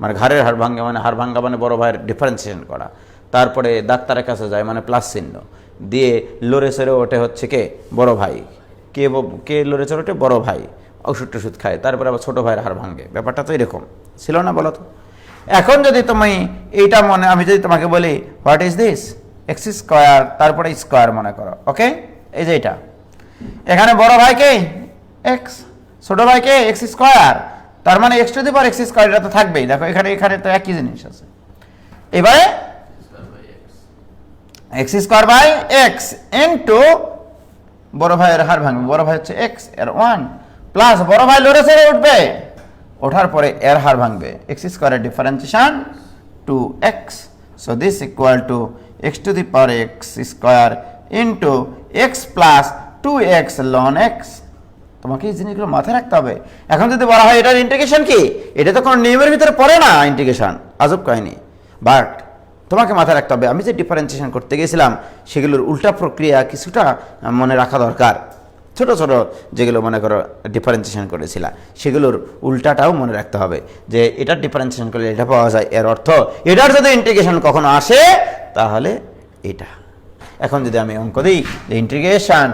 মানে ঘাড়ের হাড় ভাঙ্গে, মানে হাড় ভাঙ্গা মানে বড় ভাইয়ের ডিফারেন্সিয়েশন করা। তারপরে ডাক্তারের কাছে যায়, মানে প্লাস চিহ্ন দিয়ে লোরেসেরও ওঠে হচ্ছে কে, বড় ভাই, কে লোরেসের ওঠে, বড় ভাই, ওষুধ টষুধ খায়, তারপরে আবার ছোট ভাইয়ের হাড় ভাঙ্গে। ব্যাপারটা তো এরকম ছিল না, বলো তো? এখন যদি তুমি এইটা মনে, আমি যদি তোমাকে বলি what is this, x square তারপরে স্কোয়ার মনে করো, ওকে। এই যে এটা এখানে বড় ভাইকে এক্স, ছোট ভাইকে এক্স স্কোয়ার, তার মানে x to the power x square, এটা তো থাকবেই। দেখো এখানে এখানে তো একই জিনিস আছে। এবারে x square by x into বড় ভাইয়ের হার ভাঙবে, বড় ভাই হচ্ছে এক্স এর 1 প্লাস বড় ভাই লড়ে ছেড়ে উঠবে, ওঠার পরে এর হার ভাঙবে, এক্স স্কোয়ারের differentiation 2x, so this equal to x to the power x square into x plus 2x ln x। তোমাকে এই জিনিসগুলো মাথায় রাখতে হবে। এখন যদি বলা হয় এটার ইন্টিগ্রেশন কি, এটা তো কোনো নিয়মের ভিতরে পড়ে না ইন্টিগ্রেশন, আজব কাহিনী, বাট তোমাকে মাথায় রাখতে হবে আমি যে ডিফারেন্সিয়েশন করতে গেছিলাম সেগুলোর উল্টা প্রক্রিয়া কিছুটা মনে রাখা দরকার। ছোট ছোট যেগুলো মনে করো ডিফারেন্সিয়েশন করেছিলাম সেগুলোর উল্টাটাও মনে রাখতে হবে, যে এটার ডিফারেন্সিয়েশন করলে এটা পাওয়া যায়, এর অর্থ এটার যদি ইন্টিগ্রেশন কখনো আসে তাহলে এটা। এখন যদি আমি অঙ্ক দিই যে ইন্টিগ্রেশন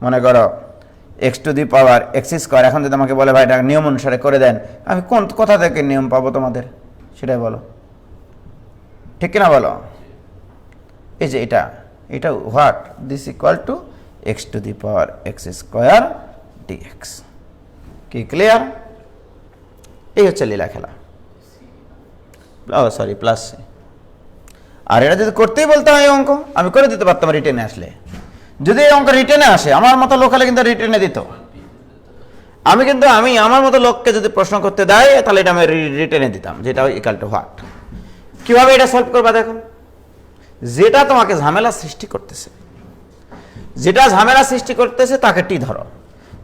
মনে করো x to the power x square, এখন যদি আমাকে বলে ভাই এটা নিয়ম অনুসারে করে দেন, আমি কোন কোথা থেকে নিয়ম পাবো তোমাদের সেটাই বলো, ঠিক কিনা বলো। এই যে এটা এটা what, this equal to x to the power x square dx. কি ক্লিয়ার? এই হচ্ছে লীলা খেলা। ও সরি প্লাস সি। আর এটা যদি করতেই বলতাম এই অঙ্ক আমি করে দিতে পারতাম রিটেনে আসলে। যদি এই অঙ্ক রিটেনে আসে আমার মতো লোক হলে কিন্তু রিটেনে দিত। আমি আমার মতো লোককে যদি প্রশ্ন করতে দেয় তাহলে এটা আমি রিটেনে দিতাম, যেটা ইকুয়াল টু হোয়াট। কিভাবে এটা সলভ করবা দেখো, যেটা তোমাকে ঝামেলা সৃষ্টি করতেছে, যেটা ঝামেলা সৃষ্টি করতেছে তাকে টি ধরো।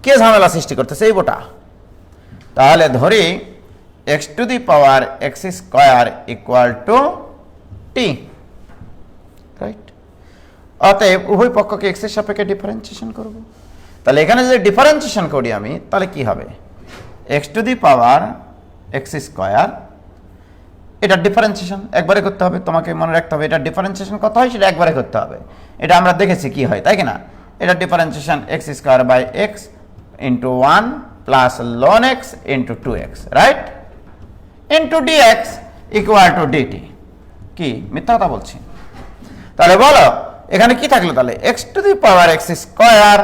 কে ঝামেলা সৃষ্টি করতেছে? এই বোটা। তাহলে ধরি x to the power x square equal to T, right? অতএব উভয় পক্ষকে এক্স এর সাপেক্ষে ডিফারেন্সিয়েশন করব। তাহলে এখানে যদি ডিফারেন্সিয়েশন করি আমি তাহলে কি হবে, x to the power x square, এটা ডিফারেন্সিয়েশন একবারে করতে হবে, তোমাকে মনে রাখতে হবে এটা ডিফারেন্সিয়েশন কত হয় সেটা একবারে করতে হবে। এটা আমরা দেখেছি কি হয়, তাই কি না? এটা differentiation x square by x into 1 plus ln x into 2x, right? Into dx equal to dt. কি মিথ্যা কথা বলছি? তাহলে বলো এখানে কি থাকলো, তাহলে x to the power x square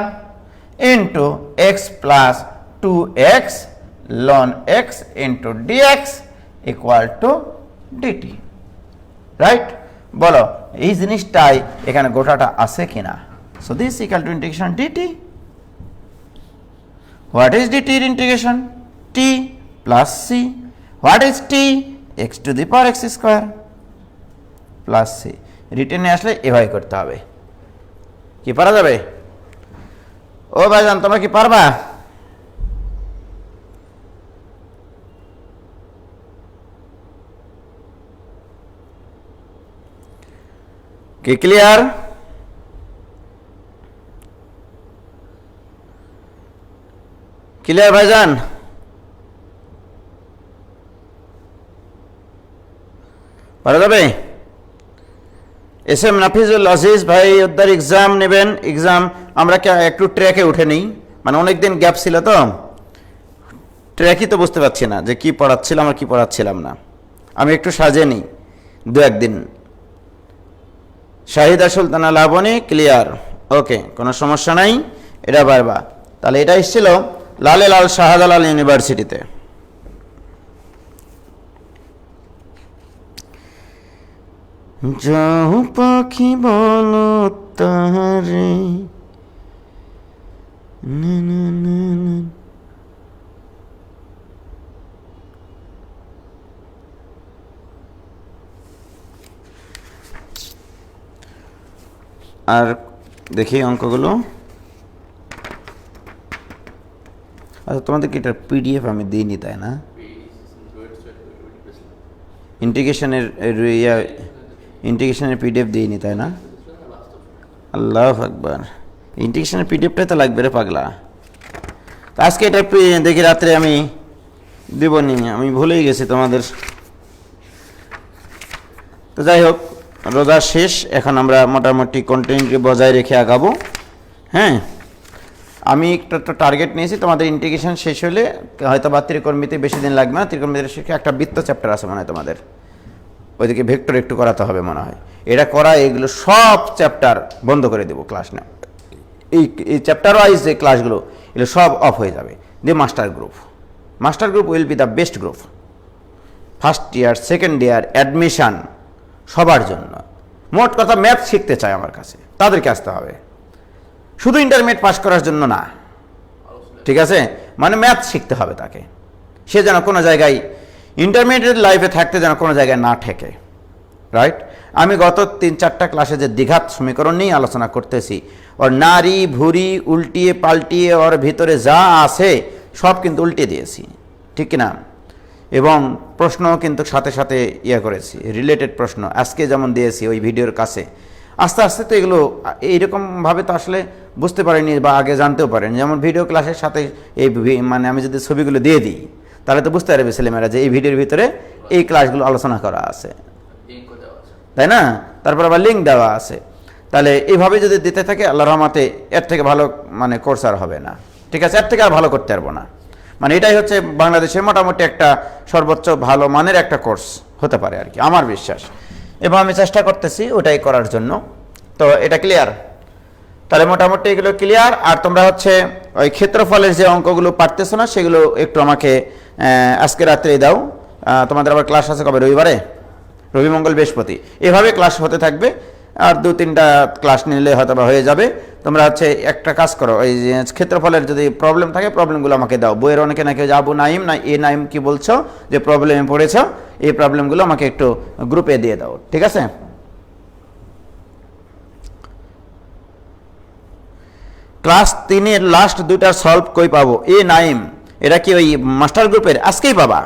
into x plus 2x ln x into dx equal to dt, right? বলো এই জিনিসটাই এখানে গোটাটা আছে কিনা। So this equal to integration dt. What is dt এর integration? T plus c. What is t? X to the power x square plus c. রিটেনে আসলে এভাবে করতে হবে। কি পারা যাবে? ও ভাইজান তোমরা কি পারবা? কি ক্লিয়ার? ক্লিয়ার ভাইজান? পারা যাবে? এস এম নাফিজুল আজিজ ভাই ওদের এক্সাম নেবেন। এক্সাম আমরা একটু ট্র্যাকে উঠে নিই, মানে অনেকদিন গ্যাপ ছিল তো ট্র্যাকই তো বুঝতে পারছি না যে কি পড়াচ্ছিলাম আর কি পড়াচ্ছিলাম না। আমি একটু সাজে নিই দু একদিন। শাহিদা সুলতানা লাবণী ক্লিয়ার, ওকে কোনো সমস্যা নাই। এটা পারবা। তাহলে এটা এসেছিল লালে লাল শাহজালাল ইউনিভার্সিটিতে। যাও পাখি বলো তাহারে আর দেখি অঙ্কগুলো। আচ্ছা তোমাদের কি এটা পিডিএফ আমি দিইনি তাই না? ইন্টিগ্রেশনের পিডিএফ দিইনি তাই না? আল্লাহু আকবার, ইন্টিগ্রেশনের পিডিএফটাই তো লাগবে রে পাগলা। আজকে এটা দেখি রাত্রে আমি দেবনি, আমি ভুলেই গেছি তোমাদের। তো যাই হোক রোজা শেষ, এখন আমরা মোটামুটি কন্টিনিউটি বজায় রেখে আগাবো। হ্যাঁ আমি একটা টার্গেট নিয়েছি, তোমাদের ইন্টিগ্রেশন শেষ হলে হয়তো বা ত্রিকোণমিতি বেশি দিন লাগবে না। ত্রিকোণমিতির শেষে একটা বৃত্ত চ্যাপ্টার আছে মানে তোমাদের, ওইদিকে ভেক্টর একটু করাতে হবে মনে হয়, এটা করা, এগুলো সব চ্যাপ্টার বন্ধ করে দেবো ক্লাস না, এই চ্যাপ্টার ওয়াইজ যে ক্লাসগুলো এগুলো সব অফ হয়ে যাবে। দিয়ে master group will be the best group, first year second year admission সবার জন্য। মোট কথা ম্যাথ শিখতে চায় আমার কাছে, তাদেরকে আসতে হবে, শুধু ইন্টারমিডিয়েট পাস করার জন্য না, ঠিক আছে? মানে ম্যাথ শিখতে হবে তাকে, সে যেন কোনো জায়গায় ইন্টারমিডিয়েট লাইফে থাকতে যেন কোনো জায়গায় না ঠেকে, রাইট? আমি গত 3-4টা ক্লাসে যে দ্বিঘাত সমীকরণ নিয়ে আলোচনা করতেছি, ওর নারী ভুরি উল্টিয়ে পাল্টিয়ে ওর ভিতরে যা আছে সব কিন্তু উল্টে দিয়েছি, ঠিক কিনা? এবং প্রশ্ন কিন্তু সাথে সাথে করেছি, রিলেটেড প্রশ্ন আজকে যেমন দিয়েছি ওই ভিডিওর কাছে। আস্তে আস্তে তো এগুলো এইরকমভাবে তো আসলে বুঝতে পারিনি বা আগে জানতেও পারেনি। যেমন ভিডিও ক্লাসের সাথে এই মানে আমি যদি ছবিগুলো দিয়ে দিই তাহলে তো বুঝতে পারবে ছেলেমেয়েরা যে এই ভিডিওর ভিতরে এই ক্লাসগুলো আলোচনা করা আছে, তাই না? তারপর আবার লিঙ্ক দেওয়া আছে। তাহলে এইভাবে যদি দিতে থাকে আল্লাহর রহমতে এর থেকে ভালো মানে কোর্স আর হবে না, ঠিক আছে? এর থেকে আর ভালো করতে পারবো না। মানে এটাই হচ্ছে বাংলাদেশের মোটামুটি একটা সর্বোচ্চ ভালো মানের একটা কোর্স হতে পারে আর কি, আমার বিশ্বাস। এবং আমি চেষ্টা করতেছি ওটাই করার জন্য। তো এটা ক্লিয়ার? তাহলে মোটামুটি এগুলো ক্লিয়ার। আর তোমরা হচ্ছে ওই ক্ষেত্রফলের যে অঙ্কগুলো পারতেছো না সেগুলো একটু আমাকে আজকে রাত্রেই দাও। তোমাদের আবার ক্লাস আছে কবে? রবিবারে, রবি মঙ্গল বৃহস্পতি, এভাবে ক্লাস হতে থাকবে। আর 2-3টা ক্লাস নিলে হয়তো বা হয়ে যাবে। তোমরা হচ্ছে একটা কাজ করো, ওই যে ক্ষেত্রফলের যদি প্রবলেম থাকে প্রবলেমগুলো আমাকে দাও। বইয়ের অনেকে নাকি আবু নাইম না এ নাইম কি বলছো যে প্রবলেমে পড়েছো, এই প্রবলেমগুলো আমাকে একটু গ্রুপে দিয়ে দাও, ঠিক আছে? ক্লাস 3-এর লাস্ট 2টা সলভ কই পাবো? এ নাইম, এটা কি ওই মাস্টার গ্রুপের? আজকেই পাবা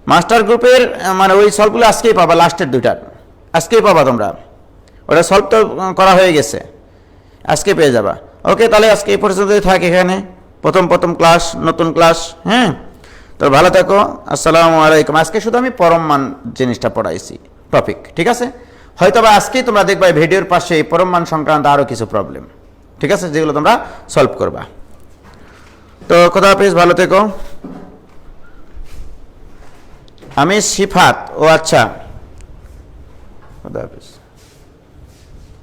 মাস্টার গ্রুপের, মানে ওই সলভগুলো আজকেই পাবা, লাস্টের 2টার আজকেই পাবা তোমরা। ওটা সলভ তো করা হয়ে গেছে, আজকে পেয়ে যাবা। ওকে, তাহলে আজকে এই পর্যন্তই থাক এখানে, প্রথম ক্লাস, নতুন ক্লাস। হ্যাঁ, তো ভালো থাকো, আসসালামু আলাইকুম। আজকে শুধু আমি পরম মান জিনিসটা পড়াইছি টপিক, ঠিক আছে? হয়তো বা আজকেই তোমরা দেখবা ভিডিওর পাশে এই পরম মান সংক্রান্ত আরও কিছু প্রবলেম, ঠিক আছে, যেগুলো তোমরা সলভ করবা। তো খোদা হাফেজ, ভালো থেকো। আমি সিফাত, ও আচ্ছা, খোদা হাফেজ।